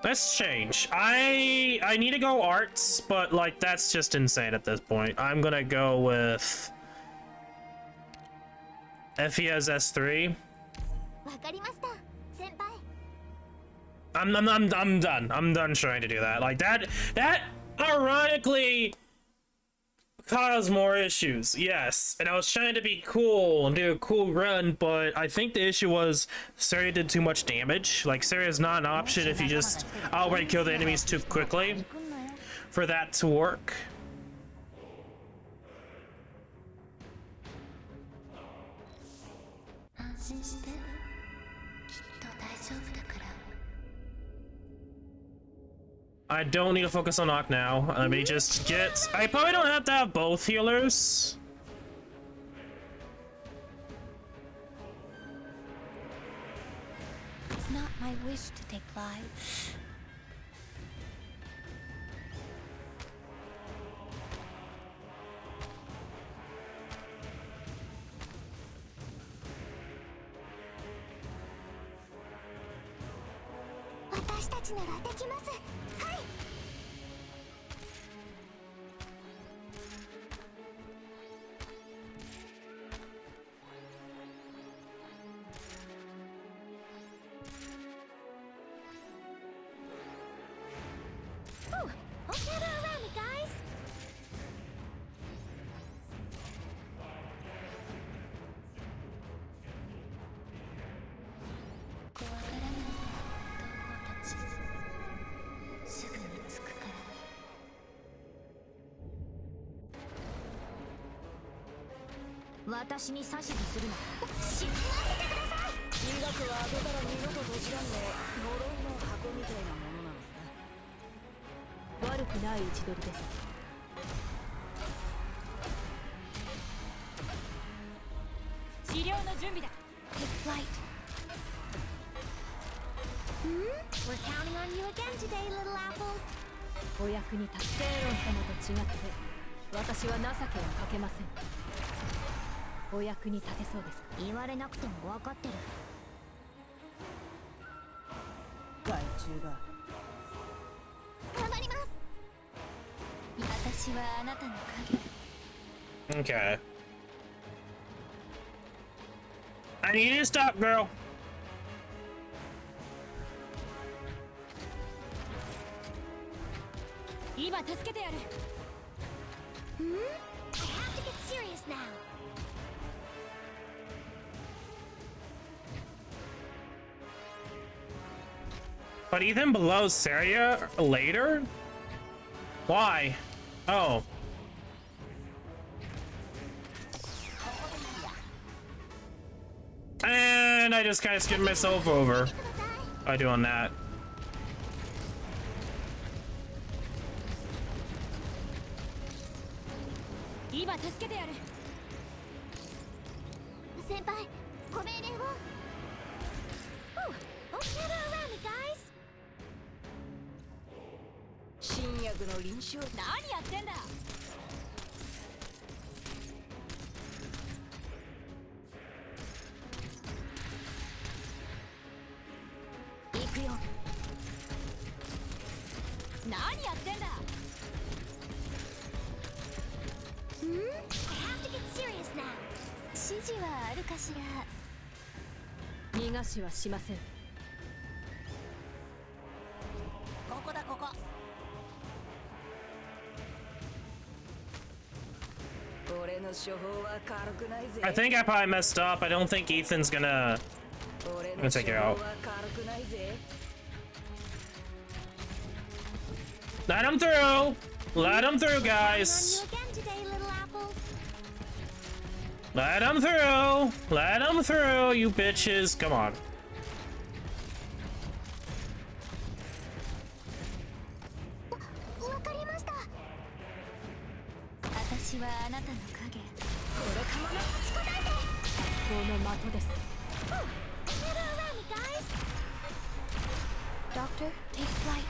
Let's change. I need to go arts, but like that's just insane at this point. I'm gonna go with FES S3. I'm done. I'm done trying to do that. Like that ironically caused more issues. Yes. And I was trying to be cool and do a cool run, but I think the issue was Saria did too much damage. Like Saria is not an option if you just outright kill the enemies too quickly for that to work. I don't need to focus on Ark now. Let me just get... I probably don't have to have both healers. It's not my wish to take lives. Take flight. We're counting on you again today, little apple. お役に立つ。セイロン様と違って、私は情けをかけません。お役に立てそうですか？言われなくても分かってる。害虫だ。頑張ります。私はあなたの影。Okay. I need you to stop, girl. I have to get serious now. But Ethan blows Saria later? Why? Oh. And I just kind of skipped myself over by doing that. I think I probably messed up. I don't think Ethan's gonna take it out. Let him through! Let him through, guys! Let him through! Let him through, you bitches! Come on. Doctor, take flight.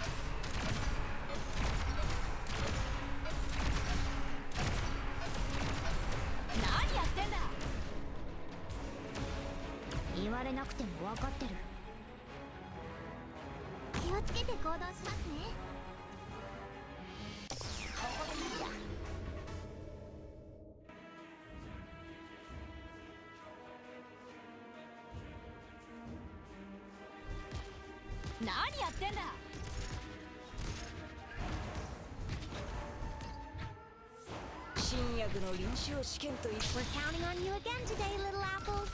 をつけて行動しますね。何やってんだ。新薬の臨床試験とい We're counting on you again today, little apple.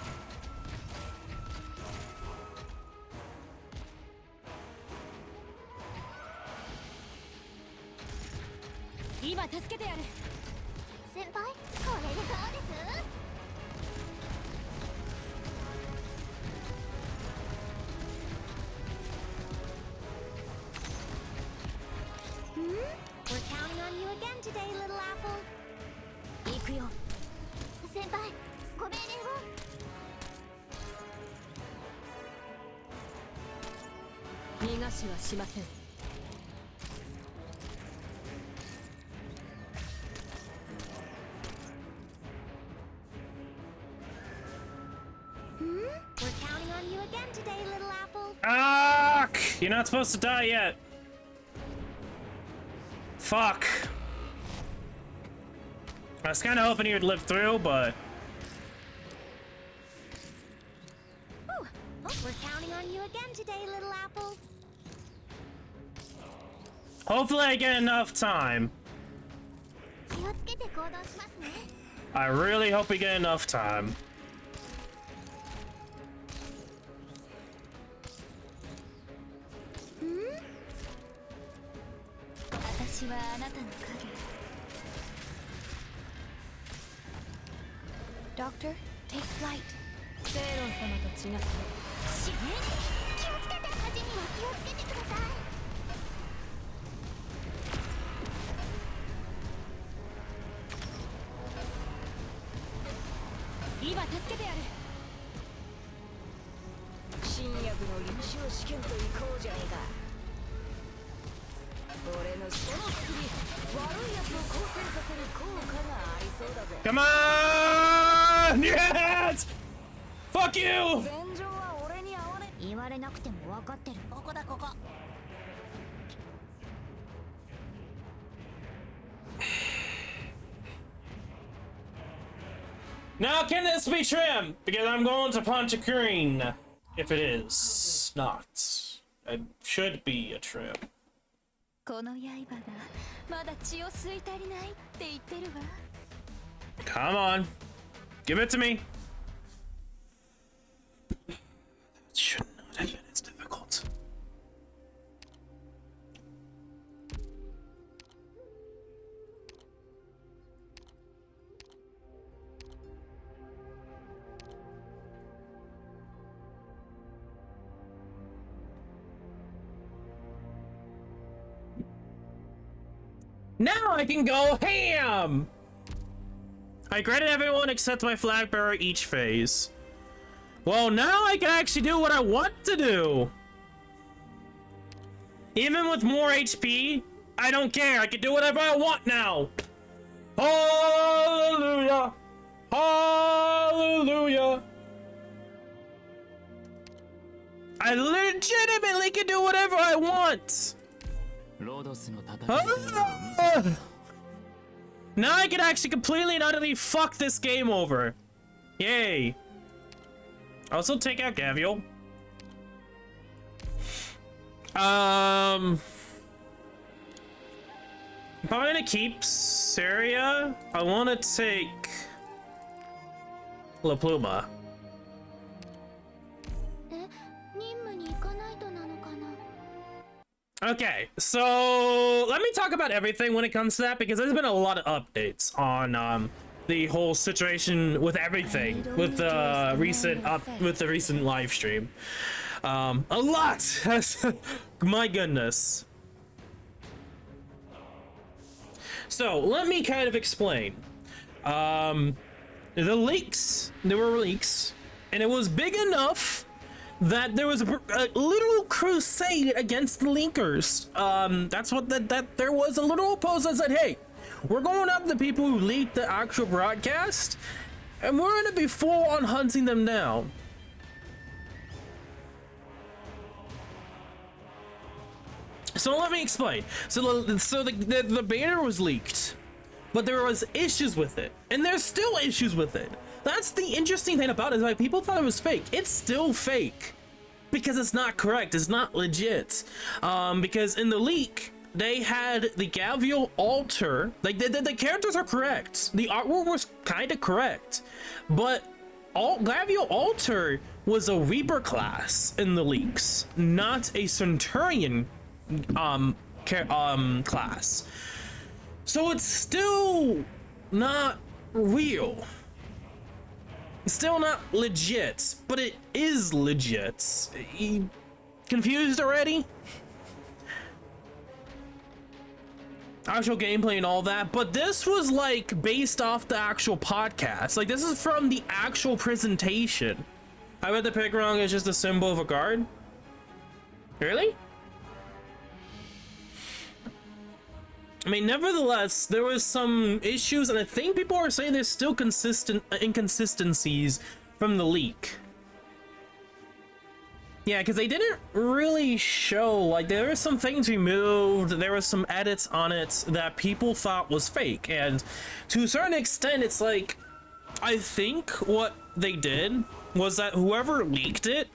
今助けてやる。先輩、これでどうです？We're counting on you again today, little apple. 行くよ。先輩、ご命令を。逃がしはしません。We're counting on you again today, little apple. Ah! You're not supposed to die yet. Fuck. I was kind of hoping you'd live through, but Whew. Oh, we're counting on you again today, little apple. hopefully I get enough time. 気をつけて行動しますね。I really hope we get enough time. 私はあなたの影。Doctor, take flight. セイロン様と違って。死ね。気をつけて。恥には気をつけてください。今助けてやる。新薬の臨床試験といこうじゃねえか。俺のその薬、悪いやつを更生させる効果がありそうだぜ。 Come on! Yes! Fuck you! 戦場は俺に合わね。言われなくても分かってる。ここだここ。Now can this be trim? Because I'm going to punch a green. If it is not. It should be a trim. この刃がまだ血を吸い足りないって言ってるわ。 Come on. Give it to me. That should not have been as difficult. Now I can go ham! I granted everyone except my flag bearer each phase. Well, now I can actually do what I want to do! Even with more HP, I don't care. I can do whatever I want now! Hallelujah! Hallelujah! I legitimately can do whatever I want! Now I can actually completely and utterly fuck this game over. Yay. Also take out Gavial. I'm probably gonna keep Saria. I wanna take La Pluma. 任務に行かないとなのかな。 Okay, so let me talk about everything when it comes to that, because there's been a lot of updates on the whole situation with everything with the recent live stream. A lot. My goodness. So let me kind of explain. The leaks. There were leaks, and it was big enough that there was a literal crusade against the leakers. That's what that there was a literal post that said, hey, we're going after the people who leaked the actual broadcast, and we're gonna be full on hunting them down. So let me explain. So the banner was leaked, but there was issues with it, and there's still issues with it. That's the interesting thing about it, is like people thought it was fake. It's still fake because it's not correct. It's not legit. Because in the leak, they had the Gavial altar. Like the characters are correct. The artwork was kind of correct, but Gavial altar was a Reaper class in the leaks, not a Centurion class. So it's still not real. It's still not legit, but it is legit. You confused already? Actual gameplay and all that, but this was like based off the actual podcast. Like this is from the actual presentation. I bet the pickerong is just a symbol of a guard. Really? I mean, nevertheless, there was some issues, and I think people are saying there's still inconsistencies from the leak. Yeah, because they didn't really show, like, there were some things removed, there were some edits on it that people thought was fake, and to a certain extent, it's like, I think what they did was that whoever leaked it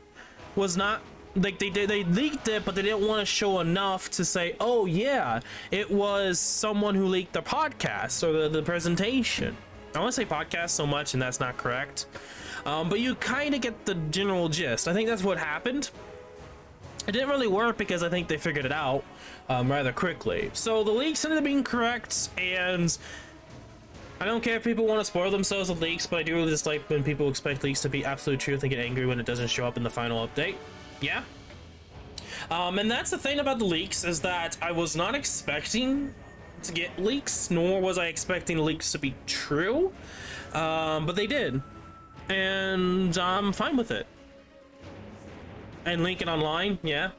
was not, like, they leaked it, but they didn't want to show enough to say, oh yeah, it was someone who leaked the podcast or the presentation. I want to say podcast so much, and that's not correct. But you kind of get the general gist. I think that's what happened. It didn't really work because I think they figured it out rather quickly. So the leaks ended up being correct, and I don't care if people want to spoil themselves with leaks, but I do really just like when people expect leaks to be absolute truth and get angry when it doesn't show up in the final update. Yeah. And that's the thing about the leaks, is that I was not expecting to get leaks, nor was I expecting leaks to be true, but they did. And I'm fine with it. And link it online, yeah.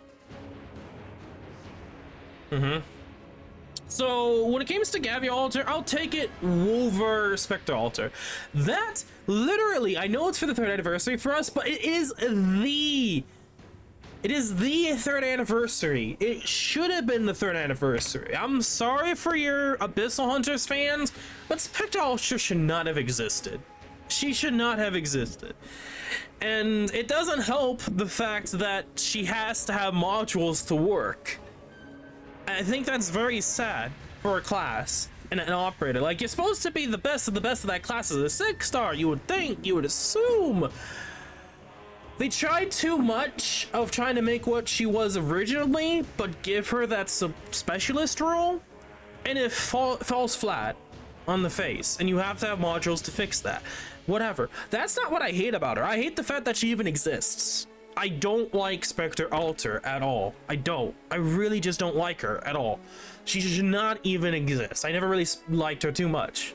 So when it comes to Gavial altar, I'll take it over Spectre altar. That literally, I know it's for the 3rd anniversary for us, but it is the 3rd anniversary. It should have been the 3rd anniversary. I'm sorry for your Abyssal Hunters fans, but Spectre altar should not have existed. She should not have existed. And it doesn't help the fact that she has to have modules to work. I think that's very sad for a class and an operator. Like, you're supposed to be the best of that class as a 6-star, you would think, you would assume. They tried too much of trying to make what she was originally, but give her that specialist role, and it falls flat on the face, and you have to have modules to fix that. Whatever. That's not what I hate about her. I hate the fact that she even exists. I don't like Spectre Altar at all. I don't. I really just don't like her at all. She should not even exist. I never really liked her too much.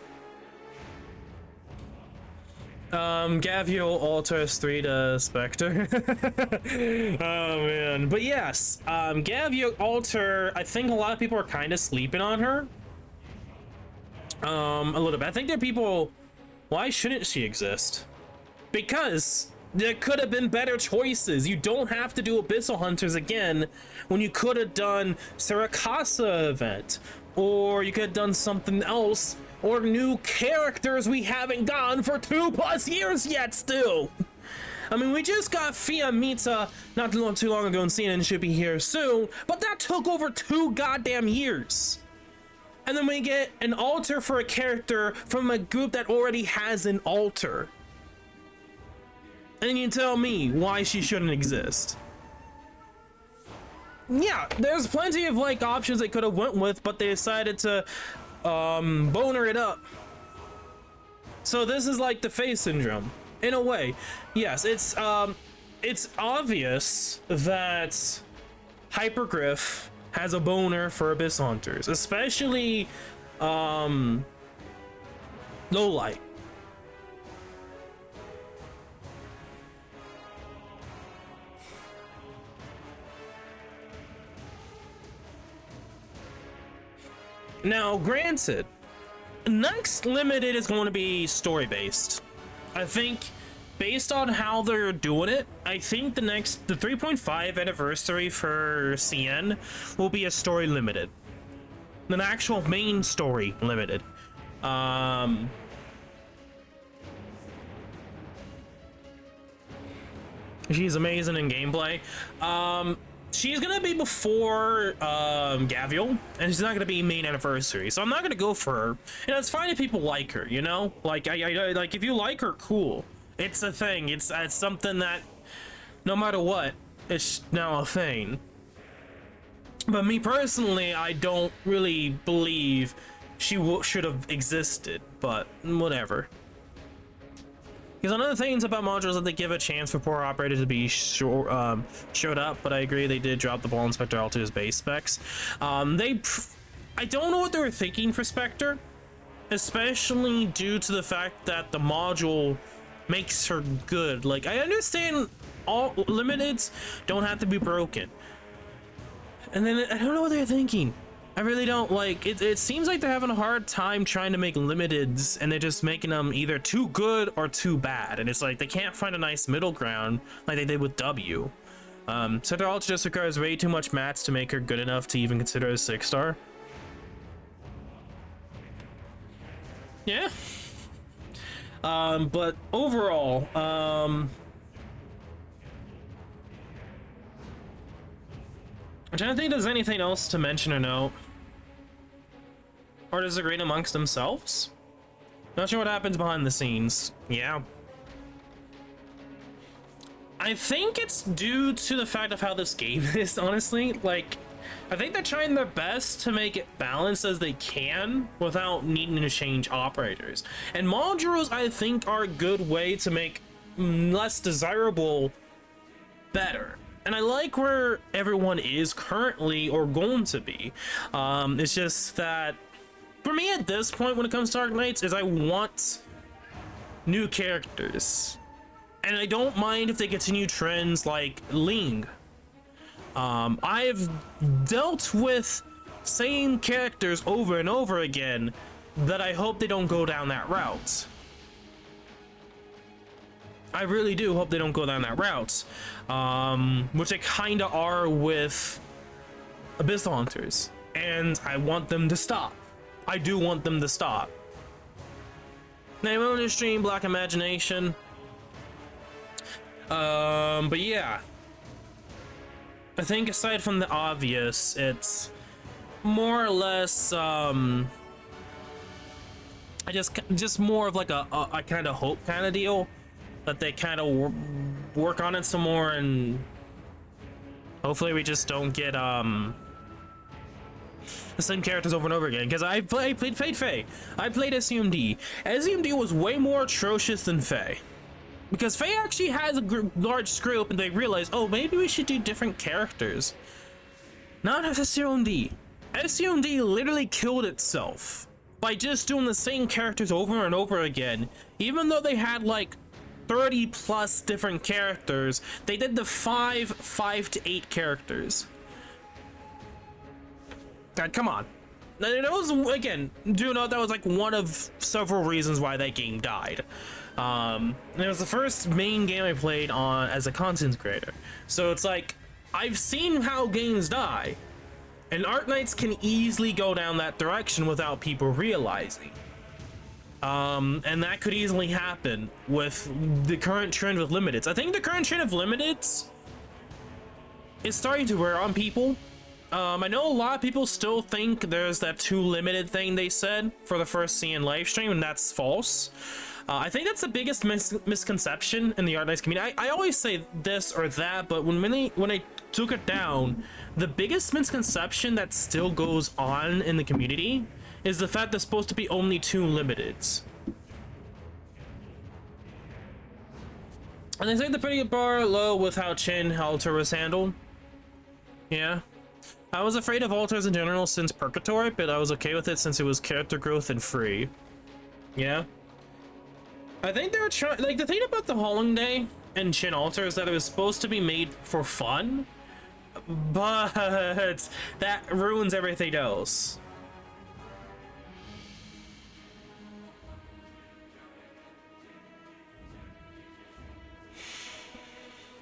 Gavial alters 3 to Spectre. Oh man. But yes, Gavial altar, I think a lot of people are kind of sleeping on her. A little bit. I think there are people, why shouldn't she exist? Because there could have been better choices. You don't have to do Abyssal Hunters again when you could have done Sarakasa event, or you could have done something else, or new characters we haven't gotten for 2+ years yet still. I mean, we just got Fiamita not too long ago, and CNN should be here soon, but that took over 2 goddamn years. And then we get an altar for a character from a group that already has an altar. And you tell me why she shouldn't exist. Yeah, there's plenty of like options they could have went with, but they decided to boner it up. So this is like the face syndrome in a way. Yes, it's obvious that Hypergriff has a boner for Abyss Hunters, especially Lowlight. Now, granted, next limited is going to be story based. I think based on how they're doing it, I think the 3.5 anniversary for CN will be a story limited, an actual main story limited. She's amazing in gameplay. She's gonna be before Gavial, and she's not gonna be main anniversary, so I'm not gonna go for her. And it's fine if people like her, you know, like I like, if you like her, cool. It's a thing. It's something that no matter what, it's now a thing. But me personally, I don't really believe she should have existed, but whatever. Because one of the things about modules that they give a chance for poor operators to be showed up, but I agree they did drop the ball on Spectre Alta's base specs. I don't know what they were thinking for Spectre, especially due to the fact that the module makes her good. Like, I understand all limiteds don't have to be broken, and then I don't know what they're thinking. I really don't. Like, it seems like they're having a hard time trying to make limiteds, and they're just making them either too good or too bad, and it's like they can't find a nice middle ground like they did with W. Spectre Alta just requires way too much mats to make her good enough to even consider a 6-star. Yeah. But overall, I'm trying to think if there's anything else to mention or no. Or disagreeing amongst themselves? Not sure what happens behind the scenes. Yeah. I think it's due to the fact of how this game is, honestly. Like, I think they're trying their best to make it balanced as they can without needing to change operators. And modules, I think, are a good way to make less desirable better. And I like where everyone is currently or going to be. It's just that for me at this point when it comes to Arknights is I want new characters. And I don't mind if they continue trends like Ling. I've dealt with same characters over and over again that I hope they don't go down that route. I really do hope they don't go down that route, which they kind of are with Abyssal Hunters, and I want them to stop. I do want them to stop. Name on the stream, Black Imagination. But yeah, I think aside from the obvious, it's more or less I just more of like a kind of hope kind of deal. That they kind of work on it some more, and hopefully we just don't get the same characters over and over again. Because I played Fate Faye. I played SUMD. SUMD was way more atrocious than Faye. Because Faye actually has a large scope, and they realized, oh, maybe we should do different characters. Not as SUMD. SUMD literally killed itself by just doing the same characters over and over again. Even though they had like 30 plus different characters, they did the 5 to 8 characters. God, come on. That was, again, do you know that was like one of several reasons why that game died. And it was the first main game I played on as a content creator. So it's like, I've seen how games die, and Arknights can easily go down that direction without people realizing. And that could easily happen with the current trend with limiteds. I think the current trend of limiteds is starting to wear on people. I know a lot of people still think there's that too limited thing they said for the first CN live stream, and that's false. I think that's the biggest misconception in the Arknights community. I always say this or that, but when I took it down, the biggest misconception that still goes on in the community is the fact there's supposed to be only 2 limiteds. And they think the pretty bar low with how Chin Alter was handled. Yeah. I was afraid of alters in general since Purgatory, but I was okay with it since it was character growth and free. Yeah. I think they were trying, like, the thing about the Hauling Day and Chin Alter is that it was supposed to be made for fun, but that ruins everything else.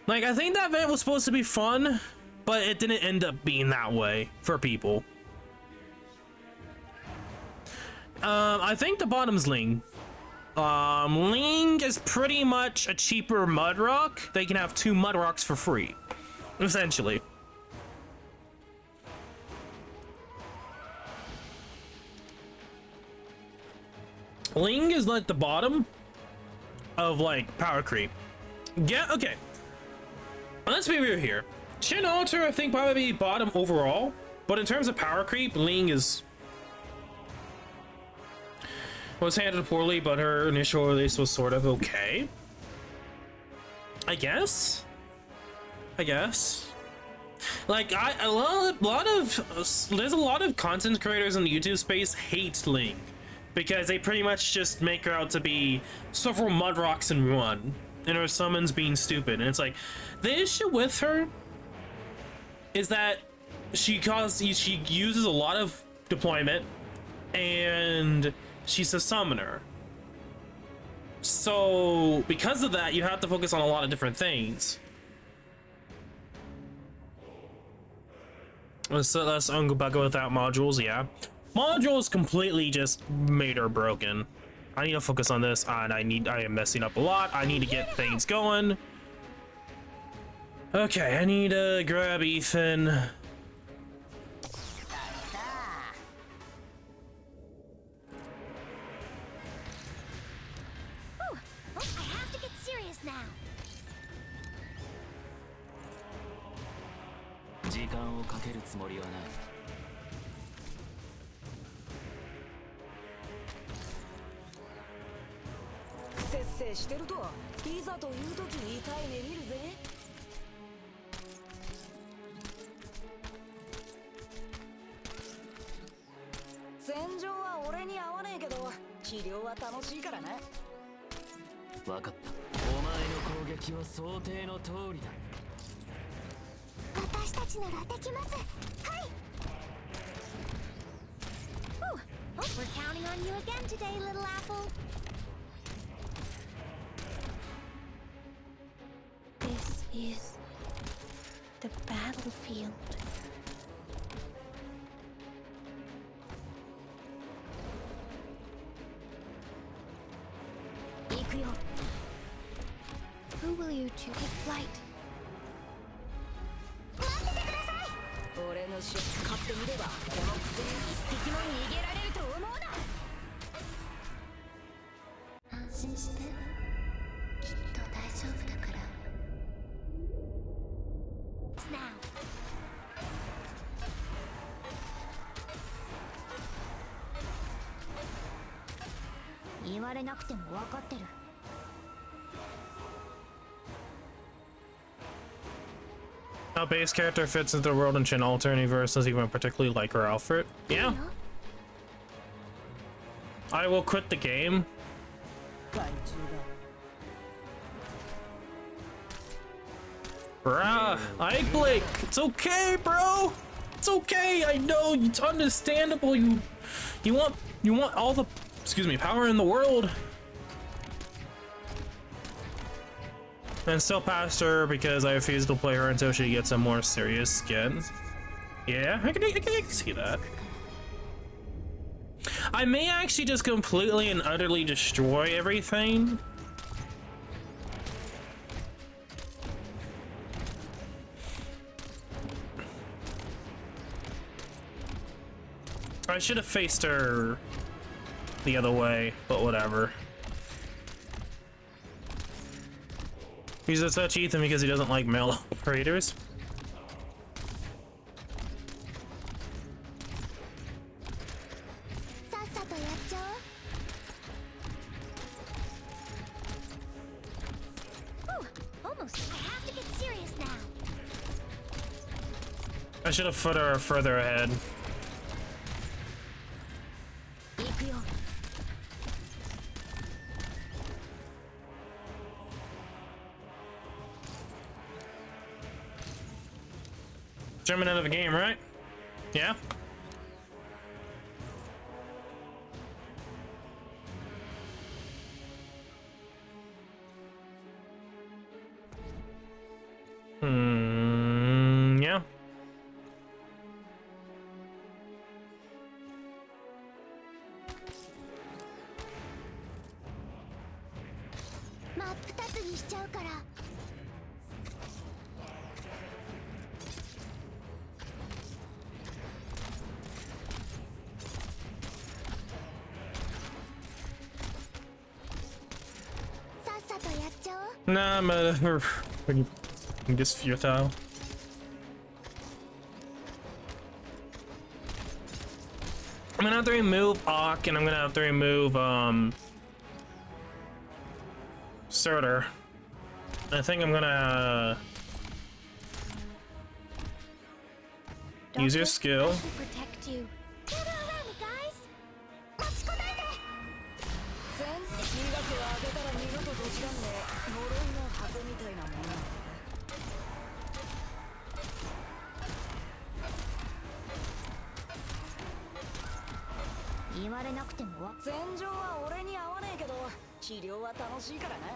Like, I think that event was supposed to be fun, but it didn't end up being that way for people. I think the bottom's Ling. Ling is pretty much a cheaper mud rock. They can have 2 mud rocks for free, essentially. Ling is like the bottom of like power creep. Yeah, okay. Let's be real here. Chin Alter, I think, probably bottom overall, but in terms of power creep, Ling was handled poorly, but her initial release was sort of okay. I guess. Like, there's a lot of content creators in the YouTube space hate Ling because they pretty much just make her out to be several mud rocks in one, and her summons being stupid. And it's like, the issue with her is that she uses a lot of deployment, and she's a summoner. So because of that, you have to focus on a lot of different things. Let's Ungabuga without modules, yeah. Modules completely just made her broken. I need to focus on this, and I am messing up a lot. I need to get things going. Okay, I need to grab Ethan. I have to get serious now. 時間をかけるつもりはない。節制してるといざという時に痛い目見るぜ。戦場は俺に合わねえけど治療は楽しいからな。分かった。お前の攻撃は想定の通りだ。私たちならできます。はい。Whew. Oh, we're counting on you again today, little apple. This is the battlefield. Who will you two take flight? 俺のシュ使ってみればこのくせに一匹も逃げられると思うな。安心して。きっと大丈夫だから。Now. 言われなくても分かってる。How base character fits into the world in Chin Alter universe, does even particularly like her outfit? Yeah. I will quit the game. Bruh, Ike Blake, it's okay, bro. It's okay. I know it's understandable. You want all the, power in the world. And still passed her because I refused to play her until she gets a more serious skin. Yeah, I can see that. I may actually just completely and utterly destroy everything. I should have faced her the other way, but whatever. He's a touch Ethan because he doesn't like male operators. Almost. I have to get serious now. I should have put her further ahead. Jumping out of the game, right? Yeah? 真っ二つにしちゃうから。さっさとやっちゃおう。 Nah, when you just futile. I'm gonna have to remove Ock, and I'm gonna have to remove Surtur. I think I'm gonna use your skill. Protect you. Get around, guys. 待ちこたえて。全金額を上げたら二度とどちらんで呪いの箱みたいなものなんだ。言われなくてもわ。戦場は俺に合わねえけど治療は楽しいからな。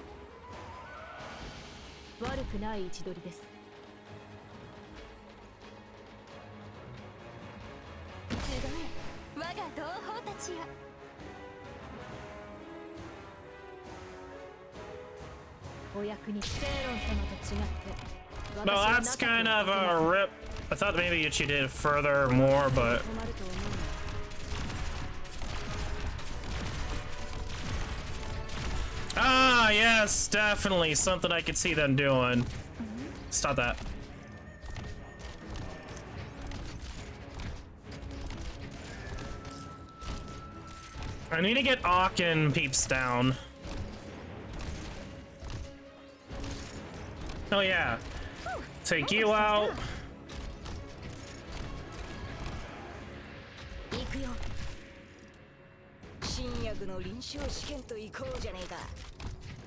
悪くない位置取りです。集え、我が同胞たちよ。お役にセイロン様と違って。No, that's kind of a rip. I thought maybe you did it further more, but ah, yes, definitely something I could see them doing. Stop that. I need to get Aachen peeps down. Oh yeah. Take you out. 行くよ。新薬の臨床試験と行こうじゃねえか。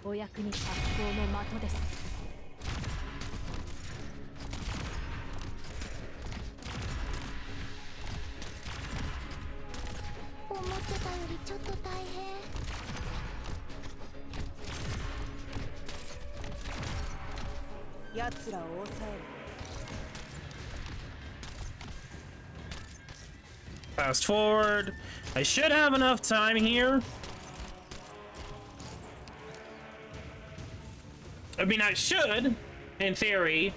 お役に立つ行の的です。思ってたよりちょっと大変。奴らを抑える。Fast forward. I should have enough time here. I mean, I should, in theory.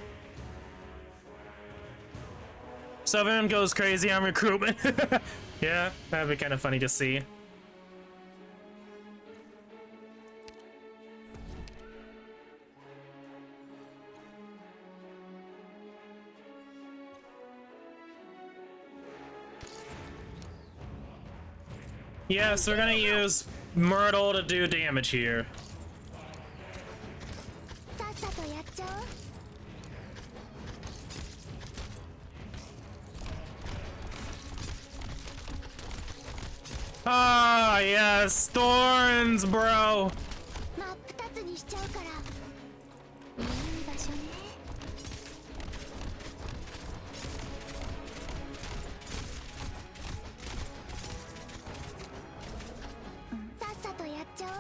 So if everyone goes crazy on recruitment. Yeah, that'd be kind of funny to see. Yes, we're gonna use Myrtle to do damage here. さっさとやっちゃおう。Ah, yes, thorns, bro. 真っ二つにしちゃうから。いい場所ね。さっさとやっちゃおう。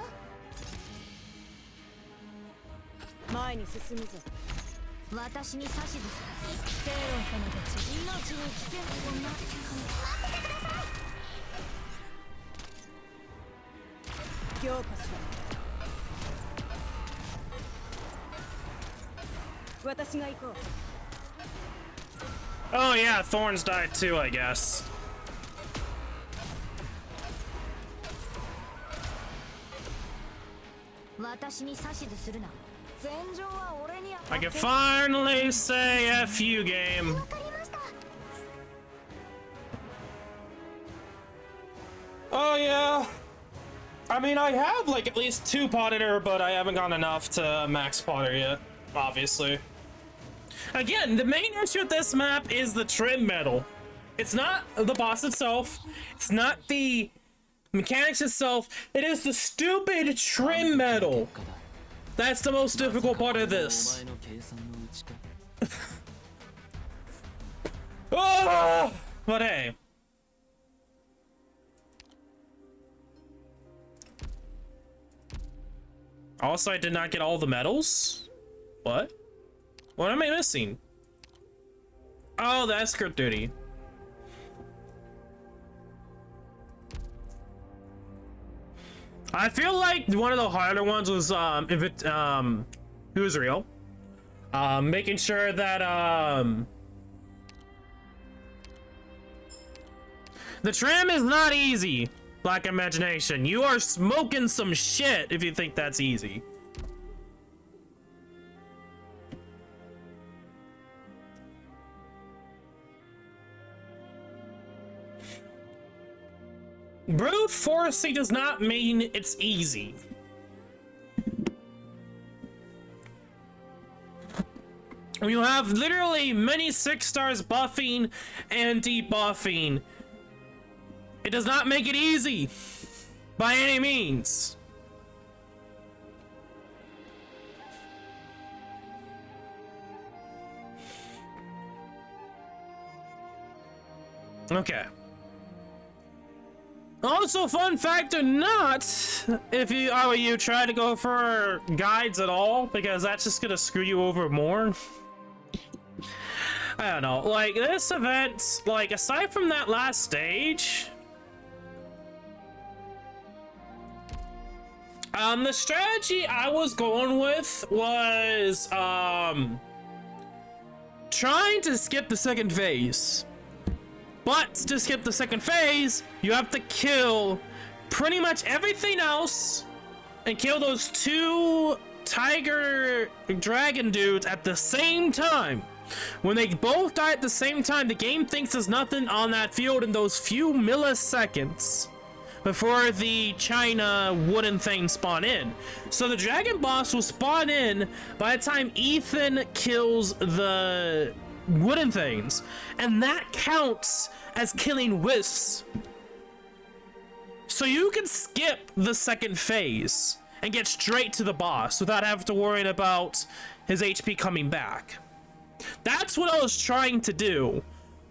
前に進むぞ。私に指図する。セイロン様たち、命に危険をな。待っててください。強化しろ。私が行こう。Oh yeah, thorns died too, I guess. 私に指図するな。戦場は俺に I can finally say F you, game. わかりました。 Oh yeah. I mean, I have like at least 2 Potter, but I haven't gotten enough to max Potter yet, obviously. Again, the main issue with this map is the trim metal. It's not the boss itself. It's not the mechanics itself. It is the stupid trim metal. That's the most difficult part of this. Oh, but hey. Also, I did not get all the medals? What? What am I missing? Oh, the escort duty. I feel like one of the harder ones was if it who's real. Making sure that the tram is not easy. Black Imagination, you are smoking some shit if you think that's easy. Brute forcing does not mean it's easy. You have literally many 6 stars buffing and debuffing. It does not make it easy by any means. Okay. Also, fun fact or not, if you try to go for guides at all, because that's just gonna screw you over more. I don't know, like this event, like aside from that last stage, the strategy I was going with was trying to skip the second phase. But to skip the second phase, you have to kill pretty much everything else and kill those 2 tiger dragon dudes at the same time. When they both die at the same time, the game thinks there's nothing on that field in those few milliseconds before the China wooden thing spawn in. So the dragon boss will spawn in by the time Ethan kills the wooden things, and that counts as killing wisps. So you can skip the second phase and get straight to the boss without having to worry about his HP coming back. That's what I was trying to do,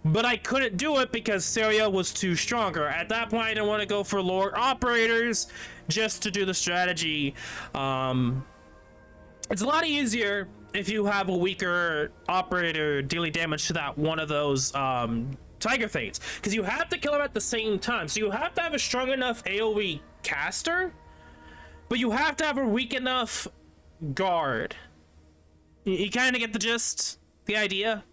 but I couldn't do it because Saria was too stronger. At that point, I didn't want to go for lower operators just to do the strategy. It's a lot easier if you have a weaker operator dealing damage to that one of those tiger things, because you have to kill them at the same time. So you have to have a strong enough AoE caster, but you have to have a weak enough guard. You kind of get the gist, the idea.